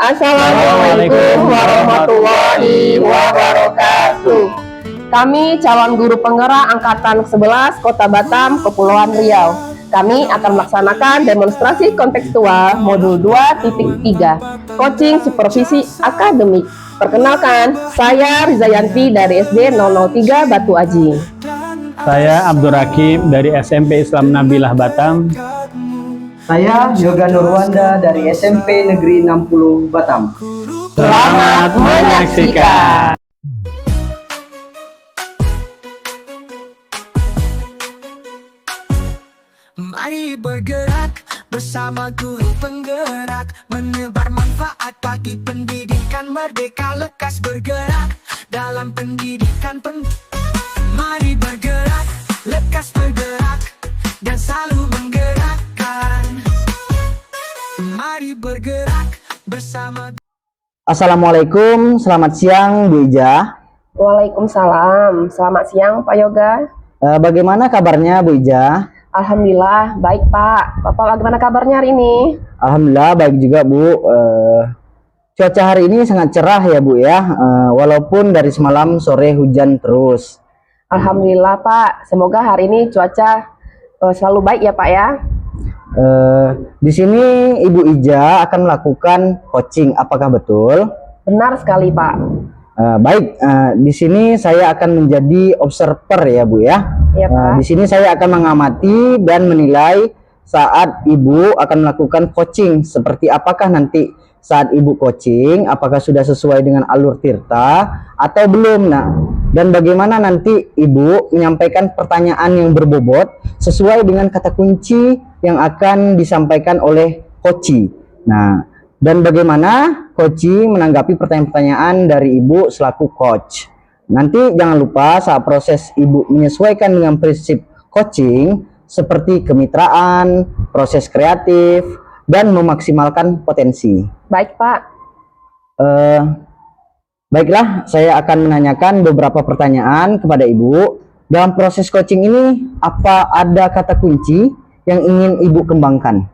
Assalamualaikum warahmatullahi wabarakatuh. Kami calon guru penggerak Angkatan 11 Kota Batam, Kepulauan Riau. Kami akan melaksanakan demonstrasi kontekstual modul 2.3, coaching supervisi akademik. Perkenalkan, saya Rizayanti dari SD 003 Batu Aji. Saya Abdul Rakim dari SMP Islam Nabilah Batam. Saya Yoga Nurwanda dari SMP Negeri 60 Batam. Selamat menyaksikan. Mari bergerak bersama guru penggerak, menebar manfaat bagi pendidikan merdeka, lekas bergerak dalam pendidikan Mari bergerak, lekas bergerak, dan selalu menggerakkan. Mari bergerak bersama. Assalamualaikum, selamat siang Bu Ija. Waalaikumsalam, selamat siang Pak Yoga. Bagaimana kabarnya Bu Ija? Alhamdulillah, baik Pak. Bapak bagaimana kabarnya hari ini? Alhamdulillah baik juga Bu. Cuaca hari ini sangat cerah ya Bu ya, walaupun dari semalam sore hujan terus. Alhamdulillah Pak, semoga hari ini cuaca selalu baik ya Pak ya. Di sini Ibu Ija akan melakukan coaching, apakah betul? Benar sekali Pak. Baik, di sini saya akan menjadi observer ya Bu ya. Iya Pak. Di sini saya akan mengamati dan menilai saat Ibu akan melakukan coaching. Seperti apakah nanti saat Ibu coaching, apakah sudah sesuai dengan alur tirta atau belum. Nah, dan bagaimana nanti Ibu menyampaikan pertanyaan yang berbobot sesuai dengan kata kunci yang akan disampaikan oleh coachee. Nah, dan bagaimana coachee menanggapi pertanyaan-pertanyaan dari Ibu selaku coach. Nanti jangan lupa saat proses Ibu menyesuaikan dengan prinsip coaching seperti kemitraan, proses kreatif, dan memaksimalkan potensi. Baik Pak. Baiklah, saya akan menanyakan beberapa pertanyaan kepada Ibu. Dalam proses coaching ini, apa ada kata kunci yang ingin Ibu kembangkan?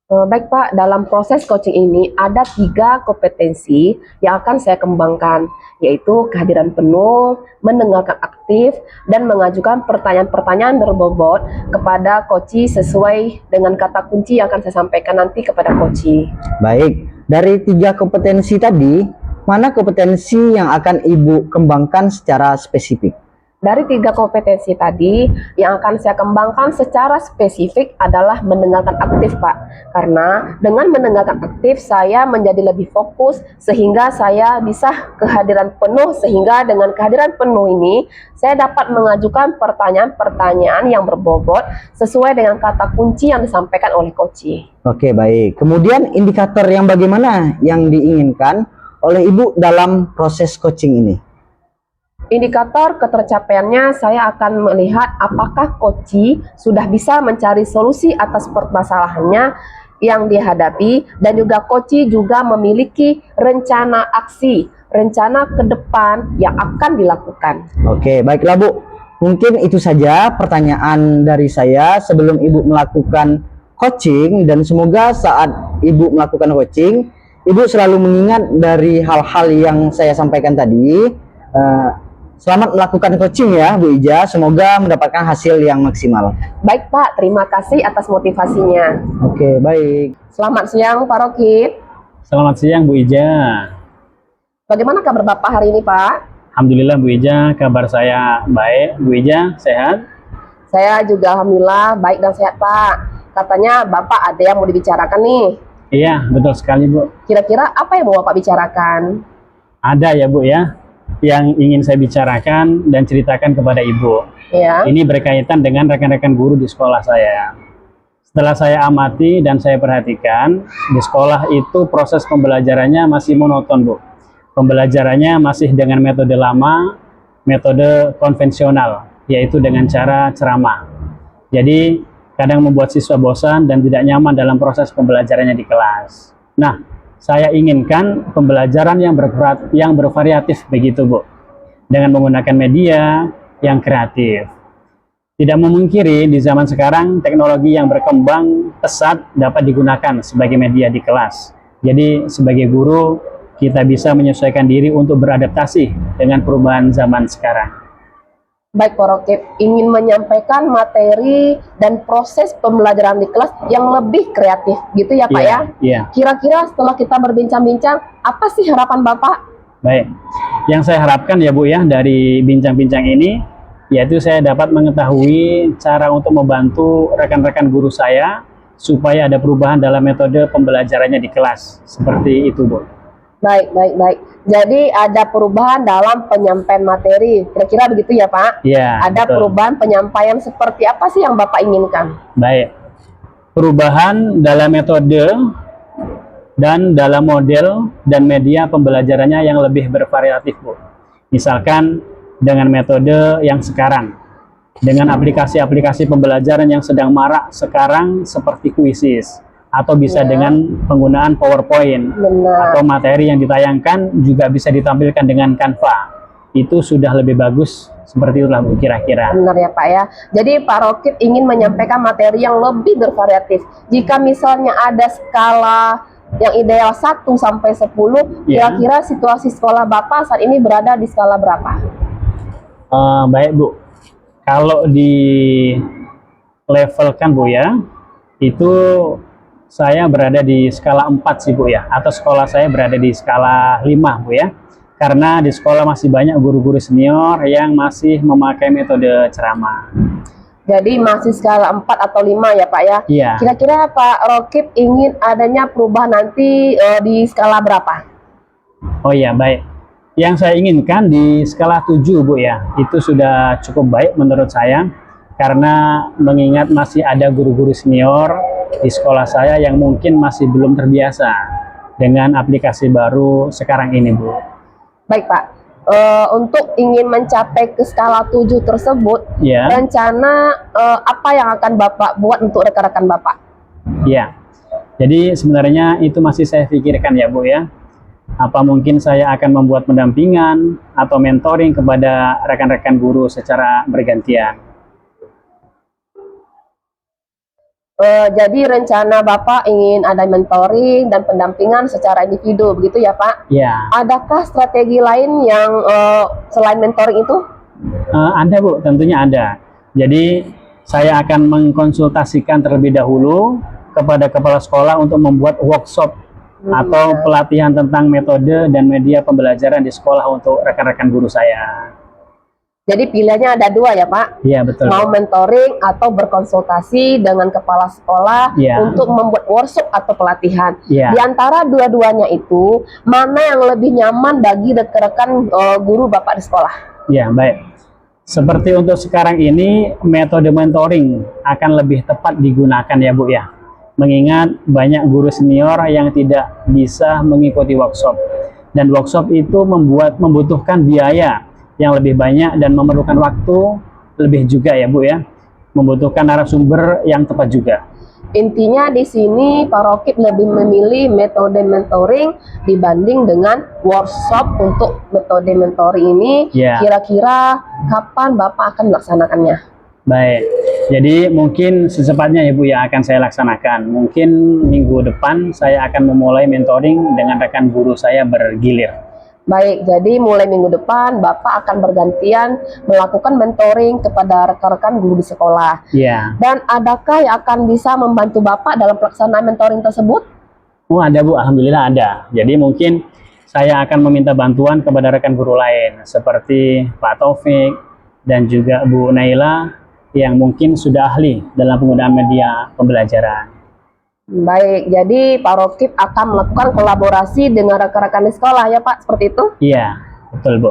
Baik Pak, dalam proses coaching ini ada 3 kompetensi yang akan saya kembangkan, yaitu kehadiran penuh, mendengarkan aktif, dan mengajukan pertanyaan-pertanyaan berbobot kepada coachee sesuai dengan kata kunci yang akan saya sampaikan nanti kepada coachee. Baik, dari 3 kompetensi tadi, mana kompetensi yang akan Ibu kembangkan secara spesifik? Dari 3 kompetensi tadi, yang akan saya kembangkan secara spesifik adalah mendengarkan aktif Pak. Karena dengan mendengarkan aktif, saya menjadi lebih fokus sehingga saya bisa kehadiran penuh. Sehingga dengan kehadiran penuh ini, saya dapat mengajukan pertanyaan-pertanyaan yang berbobot sesuai dengan kata kunci yang disampaikan oleh coachee. Oke, baik. Kemudian indikator yang bagaimana yang diinginkan oleh Ibu dalam proses coaching ini? Indikator ketercapaiannya saya akan melihat apakah coachee sudah bisa mencari solusi atas permasalahannya yang dihadapi, dan juga coachee juga memiliki rencana aksi, rencana ke depan yang akan dilakukan. Oke, baiklah Bu. Mungkin itu saja pertanyaan dari saya sebelum Ibu melakukan coaching, dan semoga saat Ibu melakukan coaching, Ibu selalu mengingat dari hal-hal yang saya sampaikan tadi. Selamat melakukan coaching ya Bu Ija, semoga mendapatkan hasil yang maksimal. Baik Pak, terima kasih atas motivasinya. Oke, baik. Selamat siang Pak Rokit. Selamat siang Bu Ija. Bagaimana kabar Bapak hari ini Pak? Alhamdulillah Bu Ija, kabar saya baik. Bu Ija sehat? Saya juga alhamdulillah baik dan sehat Pak. Katanya Bapak ada yang mau dibicarakan nih. Iya, betul sekali Bu. Kira-kira apa yang mau Bapak bicarakan? Ada ya Bu ya, yang ingin saya bicarakan dan ceritakan kepada Ibu. Ya. Ini berkaitan dengan rekan-rekan guru di sekolah saya. Setelah saya amati dan saya perhatikan, di sekolah itu proses pembelajarannya masih monoton Bu. Pembelajarannya masih dengan metode lama, metode konvensional, yaitu dengan cara ceramah. Jadi kadang membuat siswa bosan dan tidak nyaman dalam proses pembelajarannya di kelas. Nah, saya inginkan pembelajaran yang bervariatif begitu Bu, dengan menggunakan media yang kreatif. Tidak memungkiri di zaman sekarang teknologi yang berkembang pesat dapat digunakan sebagai media di kelas. Jadi sebagai guru kita bisa menyesuaikan diri untuk beradaptasi dengan perubahan zaman sekarang. Baik Pak Rokib, ingin menyampaikan materi dan proses pembelajaran di kelas yang lebih kreatif gitu ya Pak ya? Iya. Kira-kira setelah kita berbincang-bincang, apa sih harapan Bapak? Baik, yang saya harapkan ya Bu ya dari bincang-bincang ini, yaitu saya dapat mengetahui cara untuk membantu rekan-rekan guru saya supaya ada perubahan dalam metode pembelajarannya di kelas. Seperti itu Bu. Baik. Jadi ada perubahan dalam penyampaian materi, kira-kira begitu ya Pak? Iya. Ada betul. perubahan penyampaian seperti apa sih yang Bapak inginkan? Baik, perubahan dalam metode dan dalam model dan media pembelajarannya yang lebih bervariatif Bu. Misalkan dengan metode yang sekarang, dengan aplikasi-aplikasi pembelajaran yang sedang marak sekarang seperti Quizzes, atau bisa Ya. dengan penggunaan PowerPoint, Benar. atau materi yang ditayangkan juga bisa ditampilkan dengan Canva. Itu sudah lebih bagus, seperti itulah Bu kira-kira. Benar ya Pak ya. Jadi Pak Rokib ingin menyampaikan materi yang lebih bervariatif. Jika misalnya ada skala yang ideal 1 sampai 10, Ya. kira-kira situasi sekolah Bapak saat ini berada di skala berapa? Baik Bu, kalau di levelkan Bu ya, itu saya berada di skala 4 sih Bu ya, atau sekolah saya berada di skala 5 Bu ya, karena di sekolah masih banyak guru-guru senior yang masih memakai metode ceramah. Jadi masih skala 4 atau 5 ya Pak ya. Iya. Kira-kira Pak Rokib ingin adanya perubahan nanti di skala berapa? Oh iya, baik. Yang saya inginkan di skala 7 Bu ya, itu sudah cukup baik menurut saya, karena mengingat masih ada guru-guru senior di sekolah saya yang mungkin masih belum terbiasa dengan aplikasi baru sekarang ini Bu. Baik Pak, untuk ingin mencapai ke skala 7 tersebut, Ya, rencana apa yang akan Bapak buat untuk rekan-rekan Bapak? ya. Jadi sebenarnya itu masih saya pikirkan ya Bu ya. Apa mungkin saya akan membuat pendampingan atau mentoring kepada rekan-rekan guru secara bergantian. Jadi rencana Bapak ingin ada mentoring dan pendampingan secara individu, begitu ya Pak? Ya, Adakah strategi lain yang selain mentoring itu? ada Bu, tentunya ada. Jadi saya akan mengkonsultasikan terlebih dahulu kepada kepala sekolah untuk membuat workshop atau pelatihan tentang metode dan media pembelajaran di sekolah untuk rekan-rekan guru saya. Jadi pilihannya ada dua ya Pak? Iya betul. Mau mentoring atau berkonsultasi dengan kepala sekolah Iya. untuk membuat workshop atau pelatihan. Iya. Di antara dua-duanya itu, mana yang lebih nyaman bagi rekan-rekan guru Bapak di sekolah? Ya, baik. Seperti untuk sekarang ini, metode mentoring akan lebih tepat digunakan ya Bu ya. Mengingat banyak guru senior yang tidak bisa mengikuti workshop. Dan workshop itu membutuhkan biaya yang lebih banyak dan memerlukan waktu lebih juga ya Bu ya. Membutuhkan narasumber yang tepat juga. Intinya di sini Pak Rokib lebih memilih metode mentoring dibanding dengan workshop. Untuk metode mentoring ini, Ya. kira-kira kapan Bapak akan melaksanakannya? Baik, jadi mungkin secepatnya ya Bu ya akan saya laksanakan. Mungkin minggu depan saya akan memulai mentoring dengan rekan guru saya bergilir. Baik, jadi mulai minggu depan Bapak akan bergantian melakukan mentoring kepada rekan-rekan guru di sekolah. Ya, Dan adakah yang akan bisa membantu Bapak dalam pelaksanaan mentoring tersebut? oh ada Bu, alhamdulillah ada. Jadi mungkin saya akan meminta bantuan kepada rekan guru lain seperti Pak Taufik dan juga Bu Naila yang mungkin sudah ahli dalam penggunaan media pembelajaran. Baik, jadi Pak Rokib akan melakukan kolaborasi dengan rekan-rekan di sekolah ya Pak, seperti itu? Iya, betul Bu.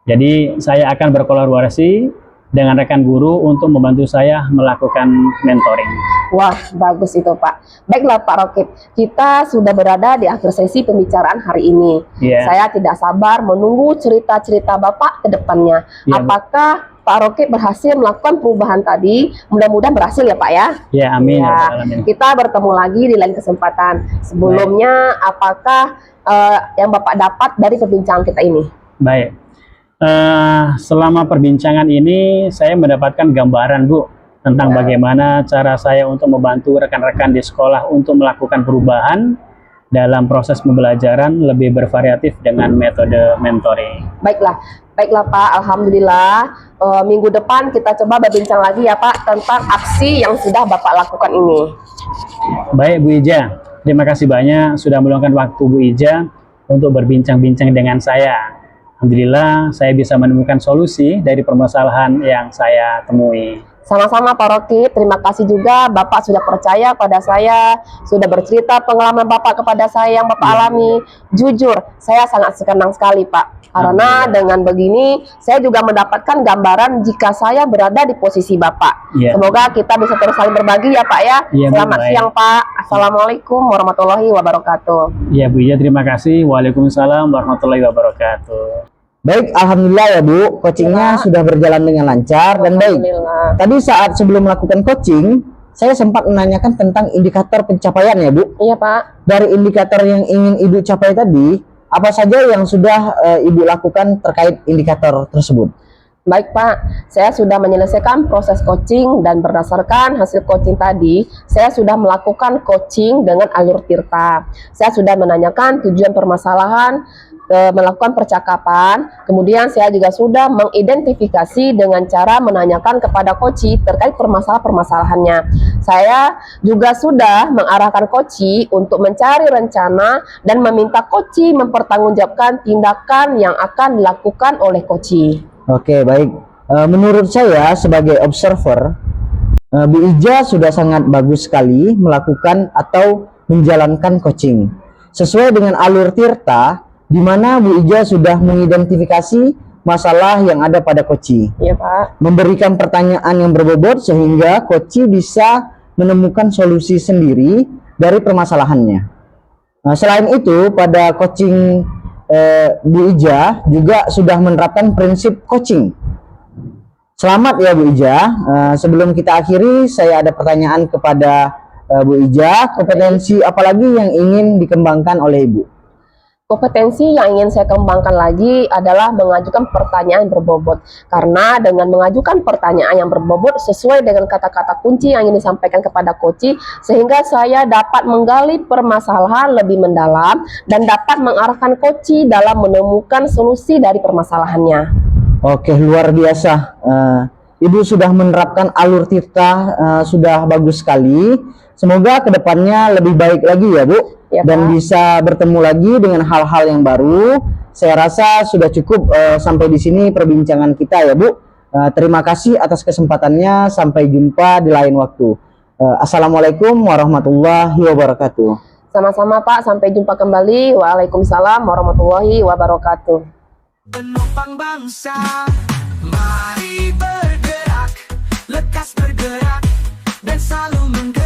Jadi saya akan berkolaborasi dengan rekan guru untuk membantu saya melakukan mentoring. Wah, bagus itu Pak. Baiklah Pak Rokib, kita sudah berada di akhir sesi pembicaraan hari ini. Iya. Saya tidak sabar menunggu cerita-cerita Bapak ke depannya. Iya, Bu. Apakah Pak Rokib berhasil melakukan perubahan tadi? Mudah-mudahan berhasil ya Pak ya. Ya, amin. Ya, Ya, Rabbal alamin. kita bertemu lagi di lain kesempatan. Sebelumnya, apakah yang Bapak dapat dari perbincangan kita ini? Baik. Selama perbincangan ini saya mendapatkan gambaran Bu tentang Ya. bagaimana cara saya untuk membantu rekan-rekan di sekolah untuk melakukan perubahan dalam proses pembelajaran lebih bervariatif dengan metode mentoring. Baiklah, baiklah Pak. Alhamdulillah. Minggu depan kita coba berbincang lagi ya Pak tentang aksi yang sudah Bapak lakukan ini. Baik Bu Ija, terima kasih banyak sudah meluangkan waktu Bu Ija untuk berbincang-bincang dengan saya. Alhamdulillah saya bisa menemukan solusi dari permasalahan yang saya temui. Sama-sama Pak Rocky, terima kasih juga Bapak sudah percaya pada saya, sudah bercerita pengalaman Bapak kepada saya yang Bapak alami. Jujur, saya sangat senang sekali Pak. Karena dengan begini, saya juga mendapatkan gambaran jika saya berada di posisi Bapak. Iya. Semoga kita bisa terus saling berbagi ya Pak ya. Iya, Bu, Selamat baik. siang Pak. Assalamualaikum warahmatullahi wabarakatuh. Ya Bu Ija, terima kasih. Waalaikumsalam warahmatullahi wabarakatuh. Baik, alhamdulillah ya Bu, coachingnya Ya. sudah berjalan dengan lancar dan baik. Alhamdulillah. Tadi saat sebelum melakukan coaching, saya sempat menanyakan tentang indikator pencapaian ya Bu. Iya Pak. Dari indikator yang ingin Ibu capai tadi, apa saja yang sudah Ibu lakukan terkait indikator tersebut? Baik Pak, saya sudah menyelesaikan proses coaching dan berdasarkan hasil coaching tadi, saya sudah melakukan coaching dengan alur Tirta. Saya sudah menanyakan tujuan permasalahan, melakukan percakapan, kemudian saya juga sudah mengidentifikasi dengan cara menanyakan kepada coach terkait permasalahan-permasalahannya. Saya juga sudah mengarahkan coach untuk mencari rencana dan meminta coach mempertanggungjawabkan tindakan yang akan dilakukan oleh coach. Oke, baik. Menurut saya sebagai observer, Bu Ija sudah sangat bagus sekali melakukan atau menjalankan coaching. Sesuai dengan alur Tirta, di mana Bu Ija sudah mengidentifikasi masalah yang ada pada coach, Iya Pak. memberikan pertanyaan yang berbobot sehingga coach bisa menemukan solusi sendiri dari permasalahannya. Nah, selain itu, pada coaching Bu Ija juga sudah menerapkan prinsip coaching. Selamat ya Bu Ija. Sebelum kita akhiri, saya ada pertanyaan kepada Bu Ija. Kompetensi apalagi yang ingin dikembangkan oleh Ibu? Kompetensi yang ingin saya kembangkan lagi adalah mengajukan pertanyaan berbobot. Karena dengan mengajukan pertanyaan yang berbobot sesuai dengan kata-kata kunci yang ingin disampaikan kepada coach, sehingga saya dapat menggali permasalahan lebih mendalam dan dapat mengarahkan coach dalam menemukan solusi dari permasalahannya. Oke, luar biasa. Ibu sudah menerapkan alur Tirta, sudah bagus sekali. Semoga kedepannya lebih baik lagi ya Bu, Ya, dan Pak. bisa bertemu lagi dengan hal-hal yang baru. Saya rasa sudah cukup sampai di sini perbincangan kita ya Bu. Terima kasih atas kesempatannya. Sampai jumpa di lain waktu. Assalamualaikum warahmatullahi wabarakatuh. Sama-sama Pak, sampai jumpa kembali. Waalaikumsalam warahmatullahi wabarakatuh. Penopang bangsa, mari bergerak, lekas bergerak, dan selalu menggerak.